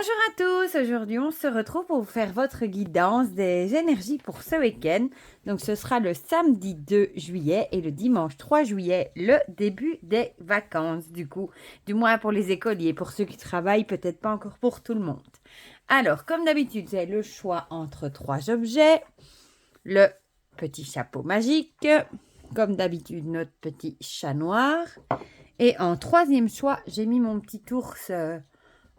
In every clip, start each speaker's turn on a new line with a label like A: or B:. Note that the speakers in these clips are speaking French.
A: Bonjour à tous, aujourd'hui on se retrouve pour vous faire votre guidance des énergies pour ce week-end. Donc ce sera le samedi 2 juillet et le dimanche 3 juillet, le début des vacances du moins pour les écoliers, pour ceux qui travaillent, peut-être pas encore pour tout le monde. Alors comme d'habitude, vous avez le choix entre 3 objets, le petit chapeau magique, comme d'habitude notre petit chat noir, et en troisième choix, j'ai mis mon petit ours...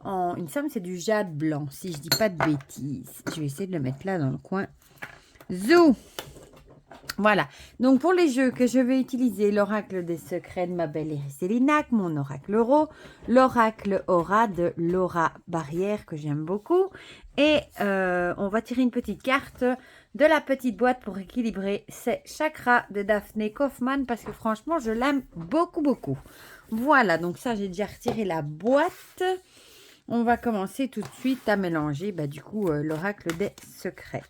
A: il me semble que c'est du jade blanc, si je dis pas de bêtises. Je vais essayer de le mettre là dans le coin. Zou! Voilà. Donc, pour les jeux que je vais utiliser, l'oracle des secrets de ma belle Célinac, mon oracle euro, l'oracle aura de Laura Barrière, que j'aime beaucoup. Et on va tirer une petite carte de la petite boîte pour équilibrer ces chakras de Daphné Kaufman, parce que franchement, je l'aime beaucoup, beaucoup. Voilà. Donc, ça, j'ai déjà retiré la boîte. On va commencer tout de suite à mélanger, l'oracle des secrets.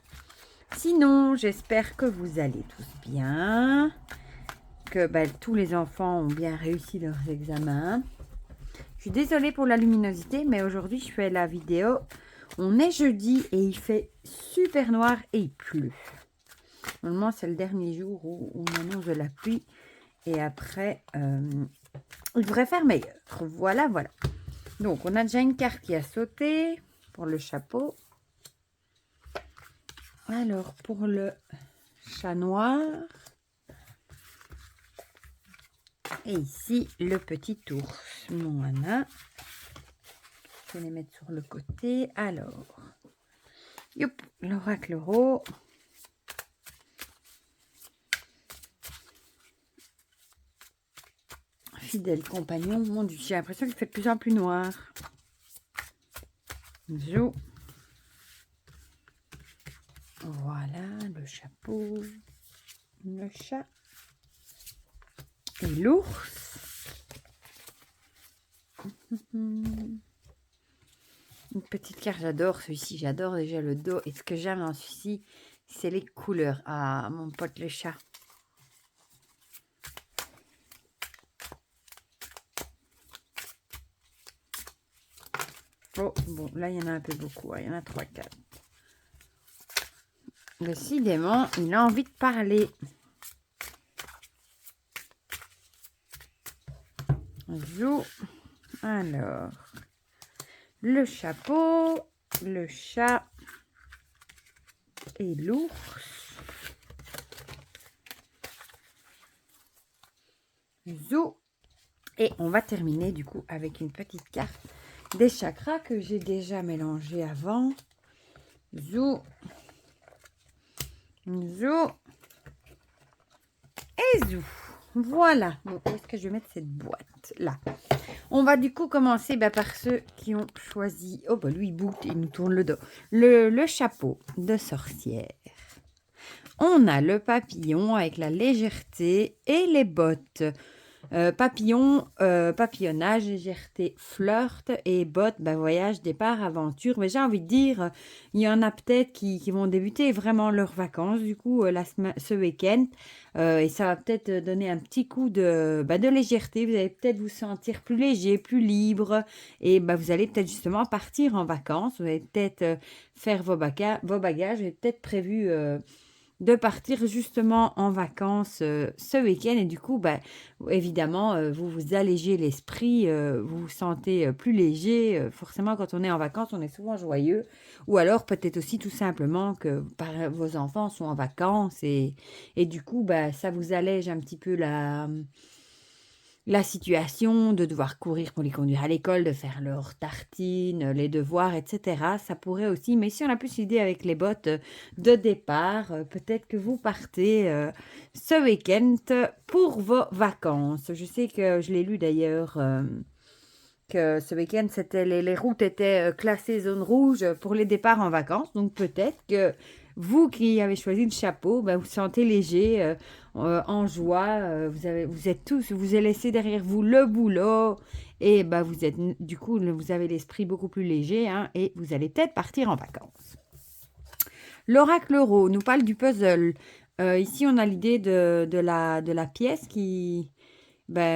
A: Sinon, j'espère que vous allez tous bien, que tous les enfants ont bien réussi leurs examens. Je suis désolée pour la luminosité, mais aujourd'hui, je fais la vidéo. On est jeudi et il fait super noir et il pleut. Normalement, c'est le dernier jour où on annonce de la pluie. Et après, il devrait faire meilleur. Voilà, voilà. Donc, on a déjà une carte qui a sauté pour le chapeau. Alors, pour le chat noir. Et ici, le petit ours. Moana. Je vais les mettre sur le côté. Alors, youp, l'oracle euro. Fidèle compagnon. Mon Dieu, j'ai l'impression qu'il fait de plus en plus noir. Zou. Voilà, le chapeau, le chat et l'ours. Une petite carte, j'adore celui-ci, j'adore déjà le dos. Et ce que j'aime dans celui-ci, c'est les couleurs. Ah, mon pote le chat. Oh, bon, là, il y en a un peu beaucoup. Il y en a 3, 4. Décidément, il a envie de parler. Zou. Alors, le chapeau, le chat et l'ours. Zou. Et on va terminer du coup avec une petite carte des chakras que j'ai déjà mélangé avant. Zou. Zou. Et zou. Voilà. Bon, où est-ce que je vais mettre cette boîte? Là. On va du coup commencer par ceux qui ont choisi... Oh, lui, il boucle, il nous tourne le dos. Le chapeau de sorcière. On a le papillon avec la légèreté et les bottes. Papillon, papillonnage, légèreté, flirt et bottes, voyage, départ, aventure. Mais j'ai envie de dire, il y en a peut-être qui vont débuter vraiment leurs vacances, du coup, ce week-end. Et ça va peut-être donner un petit coup de légèreté. Vous allez peut-être vous sentir plus léger, plus libre. Et vous allez peut-être justement partir en vacances. Vous allez peut-être faire vos bagages. Vous avez peut-être prévu... de partir justement en vacances ce week-end et du coup, évidemment, vous vous allégez l'esprit, vous vous sentez plus léger. Forcément, quand on est en vacances, on est souvent joyeux. Ou alors, peut-être aussi tout simplement que vos enfants sont en vacances et du coup, ça vous allège un petit peu la situation de devoir courir pour les conduire à l'école, de faire leurs tartines, les devoirs, etc. Ça pourrait aussi, mais si on a plus l'idée avec les bottes de départ, peut-être que vous partez ce week-end pour vos vacances. Je sais que je l'ai lu d'ailleurs, que ce week-end, les routes étaient classées zone rouge pour les départs en vacances. Donc peut-être que vous qui avez choisi le chapeau, vous sentez léger, en joie. Vous avez laissé derrière vous le boulot et vous êtes du coup, vous avez l'esprit beaucoup plus léger et vous allez peut-être partir en vacances. L'oracle euro nous parle du puzzle. Ici, on a l'idée de la pièce qui...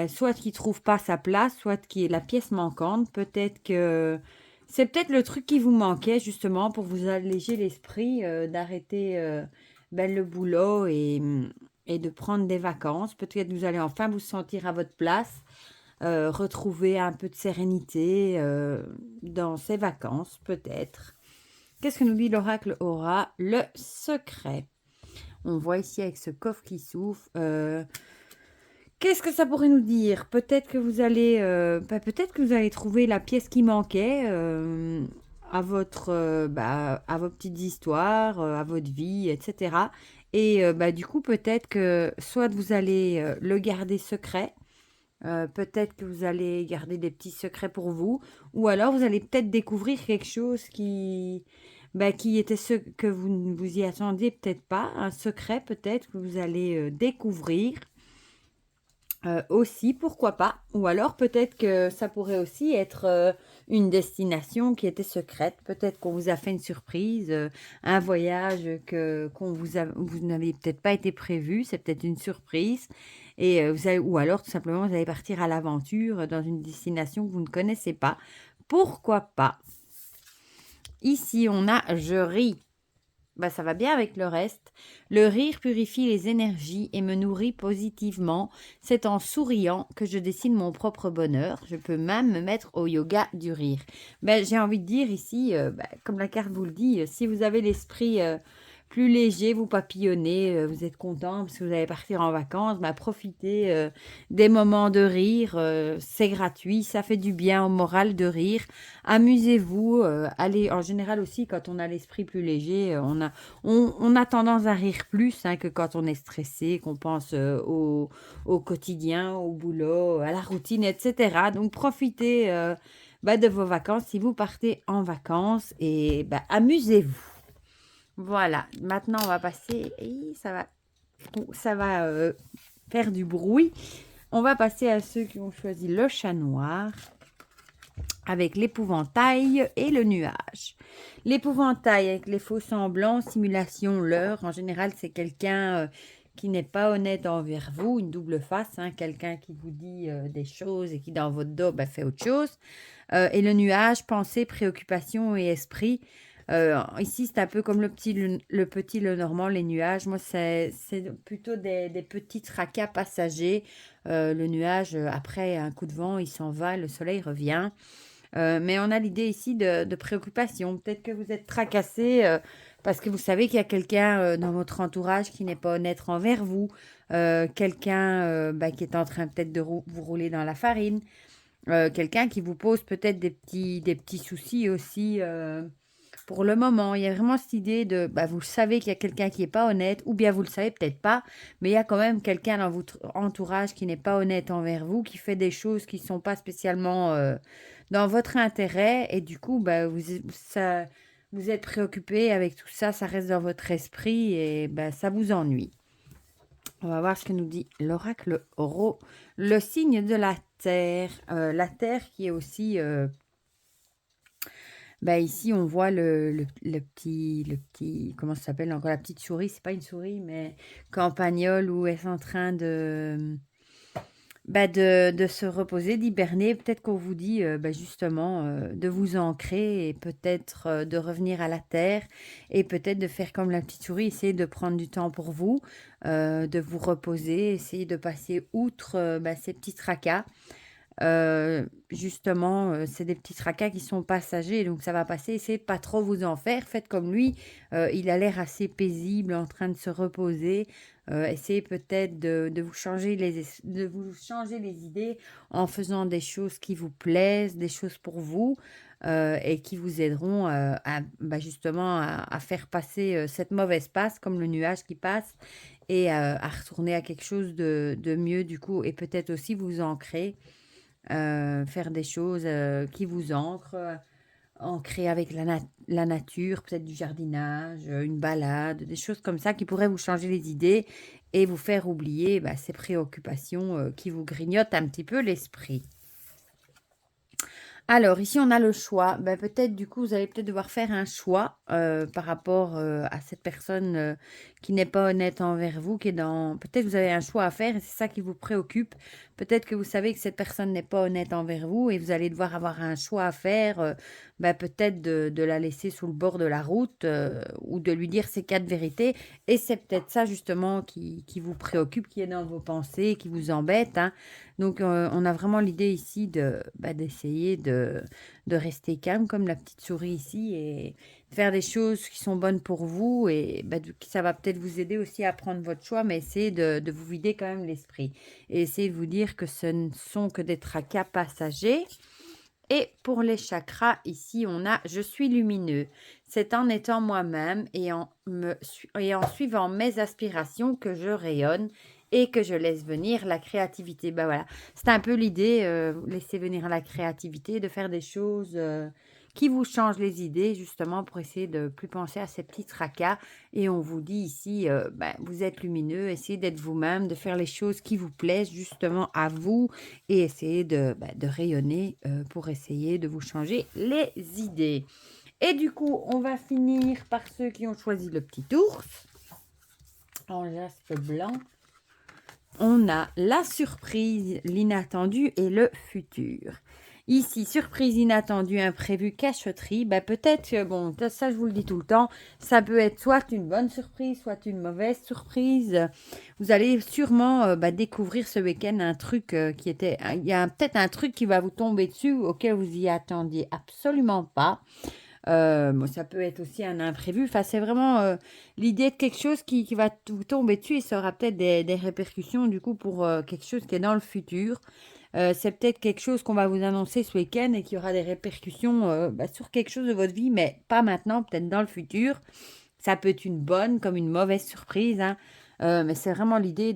A: soit qui trouve pas sa place, soit qui est la pièce manquante. Peut-être que C'est peut-être le truc qui vous manquait justement pour vous alléger l'esprit, d'arrêter le boulot et de prendre des vacances. Peut-être que vous allez enfin vous sentir à votre place, retrouver un peu de sérénité dans ces vacances, peut-être. Qu'est-ce que nous dit l'oracle Aura? Le secret. On voit ici avec ce coffre qui s'ouvre. Qu'est-ce que ça pourrait nous dire? Peut-être que vous allez, peut-être que vous allez trouver la pièce qui manquait à votre, à vos petites histoires, à votre vie, etc. Et du coup, peut-être que soit vous allez le garder secret, peut-être que vous allez garder des petits secrets pour vous, ou alors vous allez peut-être découvrir quelque chose qui était ce que vous ne vous y attendiez peut-être pas, un secret peut-être que vous allez découvrir. Aussi, pourquoi pas? Ou alors peut-être que ça pourrait aussi être une destination qui était secrète. Peut-être qu'on vous a fait une surprise, un voyage vous n'avez peut-être pas été prévu, c'est peut-être une surprise. Et ou alors tout simplement vous allez partir à l'aventure dans une destination que vous ne connaissez pas. Pourquoi pas? Ici, on a je ris. Ça va bien avec le reste. Le rire purifie les énergies et me nourrit positivement. C'est en souriant que je dessine mon propre bonheur. Je peux même me mettre au yoga du rire. J'ai envie de dire ici, comme la carte vous le dit, si vous avez l'esprit plus léger, vous papillonnez, vous êtes content parce que vous allez partir en vacances, profitez des moments de rire. C'est gratuit, ça fait du bien au moral de rire. Amusez-vous, allez, en général aussi, quand on a l'esprit plus léger, on a tendance à rire plus que quand on est stressé, qu'on pense au quotidien, au boulot, à la routine, etc. Donc, profitez de vos vacances si vous partez en vacances et amusez-vous. Voilà, maintenant on va passer, et ça va faire du bruit. On va passer à ceux qui ont choisi le chat noir avec l'épouvantail et le nuage. L'épouvantail avec les faux semblants, simulation, leurre. En général, c'est quelqu'un qui n'est pas honnête envers vous, une double face, quelqu'un qui vous dit des choses et qui dans votre dos fait autre chose. Et le nuage, pensée, préoccupation et esprit. Ici, c'est un peu comme le petit Lenormand, les nuages. Moi, c'est plutôt des petits tracas passagers. Le nuage, après un coup de vent, il s'en va, le soleil revient. Mais on a l'idée ici de préoccupation. Peut-être que vous êtes tracassé parce que vous savez qu'il y a quelqu'un dans votre entourage qui n'est pas honnête envers vous. Quelqu'un qui est en train peut-être de vous rouler dans la farine. Quelqu'un qui vous pose peut-être des petits soucis aussi pour le moment. Il y a vraiment cette idée de, vous savez qu'il y a quelqu'un qui n'est pas honnête, ou bien vous le savez peut-être pas, mais il y a quand même quelqu'un dans votre entourage qui n'est pas honnête envers vous, qui fait des choses qui ne sont pas spécialement dans votre intérêt, et du coup, vous êtes préoccupé avec tout ça, ça reste dans votre esprit, et ça vous ennuie. On va voir ce que nous dit l'oracle Oro, le signe de la Terre. La Terre qui est aussi... ici, on voit le petit... Comment ça s'appelle encore? La petite souris. C'est pas une souris, mais campagnole où elle est en train de se reposer, d'hiberner. Peut-être qu'on vous dit justement de vous ancrer et peut-être de revenir à la terre et peut-être de faire comme la petite souris, essayer de prendre du temps pour vous, de vous reposer, essayer de passer outre ces petits tracas. Justement, c'est des petits tracas qui sont passagers, donc ça va passer. Essayez de pas trop vous en faire. Faites comme lui. Il a l'air assez paisible, en train de se reposer. Essayez peut-être de vous changer les idées en faisant des choses qui vous plaisent, des choses pour vous et qui vous aideront justement à faire passer cette mauvaise passe, comme le nuage qui passe, et à retourner à quelque chose de mieux du coup, et peut-être aussi vous ancrer. Faire des choses qui vous ancrent, ancrer avec la nature, peut-être du jardinage, une balade, des choses comme ça qui pourraient vous changer les idées et vous faire oublier ces préoccupations qui vous grignotent un petit peu l'esprit. Alors ici, on a le choix. Ben, peut-être du coup, vous allez peut-être devoir faire un choix, par rapport, à cette personne, qui n'est pas honnête envers vous, qui est dans peut-être vous avez un choix à faire et c'est ça qui vous préoccupe. Peut-être que vous savez que cette personne n'est pas honnête envers vous et vous allez devoir avoir un choix à faire, bah, peut-être de la laisser sous le bord de la route, ou de lui dire ces 4 vérités et c'est peut-être ça justement qui vous préoccupe, qui est dans vos pensées, qui vous embête, hein. Donc, on a vraiment l'idée ici d'essayer de rester calme comme la petite souris ici et de faire des choses qui sont bonnes pour vous et ça va peut-être vous aider aussi à prendre votre choix, mais essayez de vous vider quand même l'esprit et essayez de vous dire que ce ne sont que des tracas passagers. Et pour les chakras, ici, on a je suis lumineux. C'est en étant moi-même et en suivant mes aspirations que je rayonne et que je laisse venir la créativité. Ben voilà, c'est un peu l'idée, laisser venir la créativité, de faire des choses qui vous changent les idées, justement pour essayer de plus penser à ces petits tracas. Et on vous dit ici, vous êtes lumineux, essayez d'être vous-même, de faire les choses qui vous plaisent justement à vous et essayer de rayonner pour essayer de vous changer les idées. Et du coup, on va finir par ceux qui ont choisi le petit ours en jaspe blanc. On a la surprise, l'inattendu et le futur. Ici, surprise inattendue, imprévue, cachotterie. Peut-être que, bon, ça je vous le dis tout le temps, ça peut être soit une bonne surprise, soit une mauvaise surprise. Vous allez sûrement découvrir ce week-end un truc qui était... Il y a peut-être un truc qui va vous tomber dessus auquel vous y attendiez absolument pas. Bon, ça peut être aussi un imprévu. Enfin, c'est vraiment l'idée de quelque chose qui va vous tomber dessus et ça aura peut-être des répercussions du coup pour quelque chose qui est dans le futur. C'est peut-être quelque chose qu'on va vous annoncer ce week-end et qui aura des répercussions sur quelque chose de votre vie, mais pas maintenant, peut-être dans le futur. Ça peut être une bonne comme une mauvaise surprise, hein. Mais c'est vraiment l'idée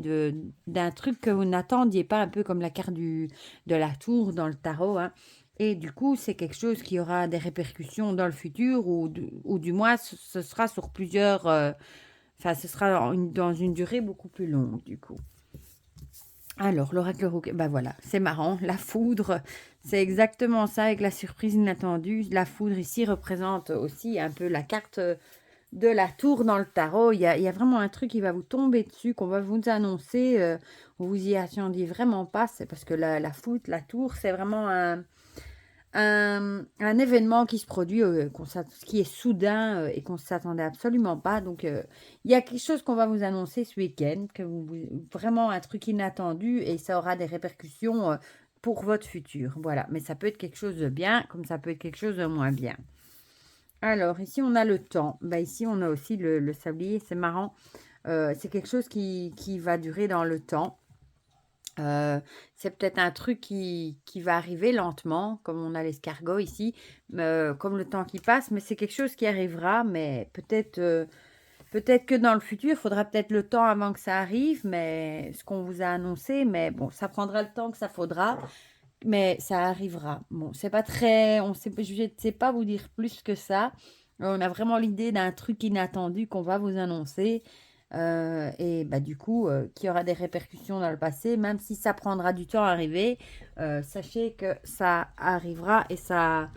A: d'un truc que vous n'attendiez pas, un peu comme la carte de la tour dans le tarot, hein. Et du coup, c'est quelque chose qui aura des répercussions dans le futur ou du moins ce sera sur plusieurs... ce sera dans une durée beaucoup plus longue du coup. Alors, l'oracle rouquin, voilà, c'est marrant, la foudre, c'est exactement ça avec la surprise inattendue. La foudre ici représente aussi un peu la carte de la tour dans le tarot. Il y a vraiment un truc qui va vous tomber dessus, qu'on va vous annoncer, vous y attendiez vraiment pas, c'est parce que la foudre, la tour, c'est vraiment un événement qui se produit, qui est soudain et qu'on ne s'attendait absolument pas. Donc, il y a quelque chose qu'on va vous annoncer ce week-end, vraiment un truc inattendu et ça aura des répercussions pour votre futur. Voilà, mais ça peut être quelque chose de bien, comme ça peut être quelque chose de moins bien. Alors, ici, on a le temps. Ici, on a aussi le sablier, c'est marrant. C'est quelque chose qui va durer dans le temps. C'est peut-être un truc qui va arriver lentement, comme on a l'escargot ici, comme le temps qui passe, mais c'est quelque chose qui arrivera, mais peut-être que dans le futur, il faudra peut-être le temps avant que ça arrive, mais ce qu'on vous a annoncé, mais bon, ça prendra le temps que ça faudra, mais ça arrivera. Bon, c'est pas très, je ne sais pas vous dire plus que ça. On a vraiment l'idée d'un truc inattendu qu'on va vous annoncer. Et du coup, qui aura des répercussions dans le passé, même si ça prendra du temps à arriver, sachez que ça arrivera et ça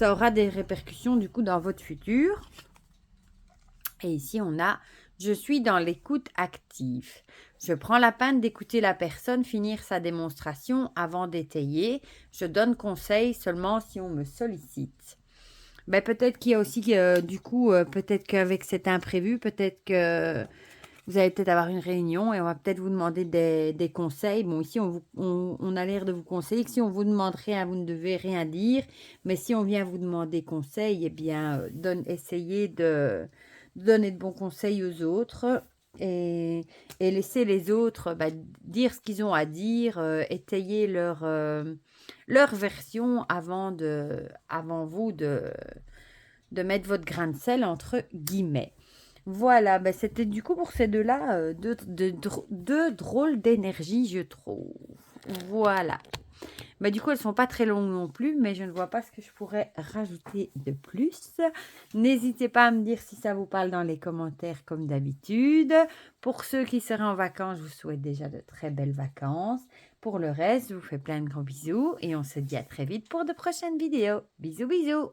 A: aura des répercussions du coup dans votre futur. Et ici, on a « Je suis dans l'écoute active. Je prends la peine d'écouter la personne finir sa démonstration avant d'étayer. Je donne conseil seulement si on me sollicite. » Peut-être qu'il y a aussi, du coup, peut-être qu'avec cet imprévu, peut-être que vous allez peut-être avoir une réunion et on va peut-être vous demander des conseils. Bon, ici, on a l'air de vous conseiller que si on vous demande rien, vous ne devez rien dire. Mais si on vient vous demander conseil, eh bien, essayez de donner de bons conseils aux autres et laisser les autres dire ce qu'ils ont à dire, étayer leur version avant vous de mettre votre grain de sel entre guillemets. Voilà, c'était du coup pour ces deux-là, deux drôles d'énergie, je trouve. Voilà. Du coup, elles sont pas très longues non plus, mais je ne vois pas ce que je pourrais rajouter de plus. N'hésitez pas à me dire si ça vous parle dans les commentaires comme d'habitude. Pour ceux qui seraient en vacances, je vous souhaite déjà de très belles vacances. Pour le reste, je vous fais plein de gros bisous et on se dit à très vite pour de prochaines vidéos. Bisous, bisous!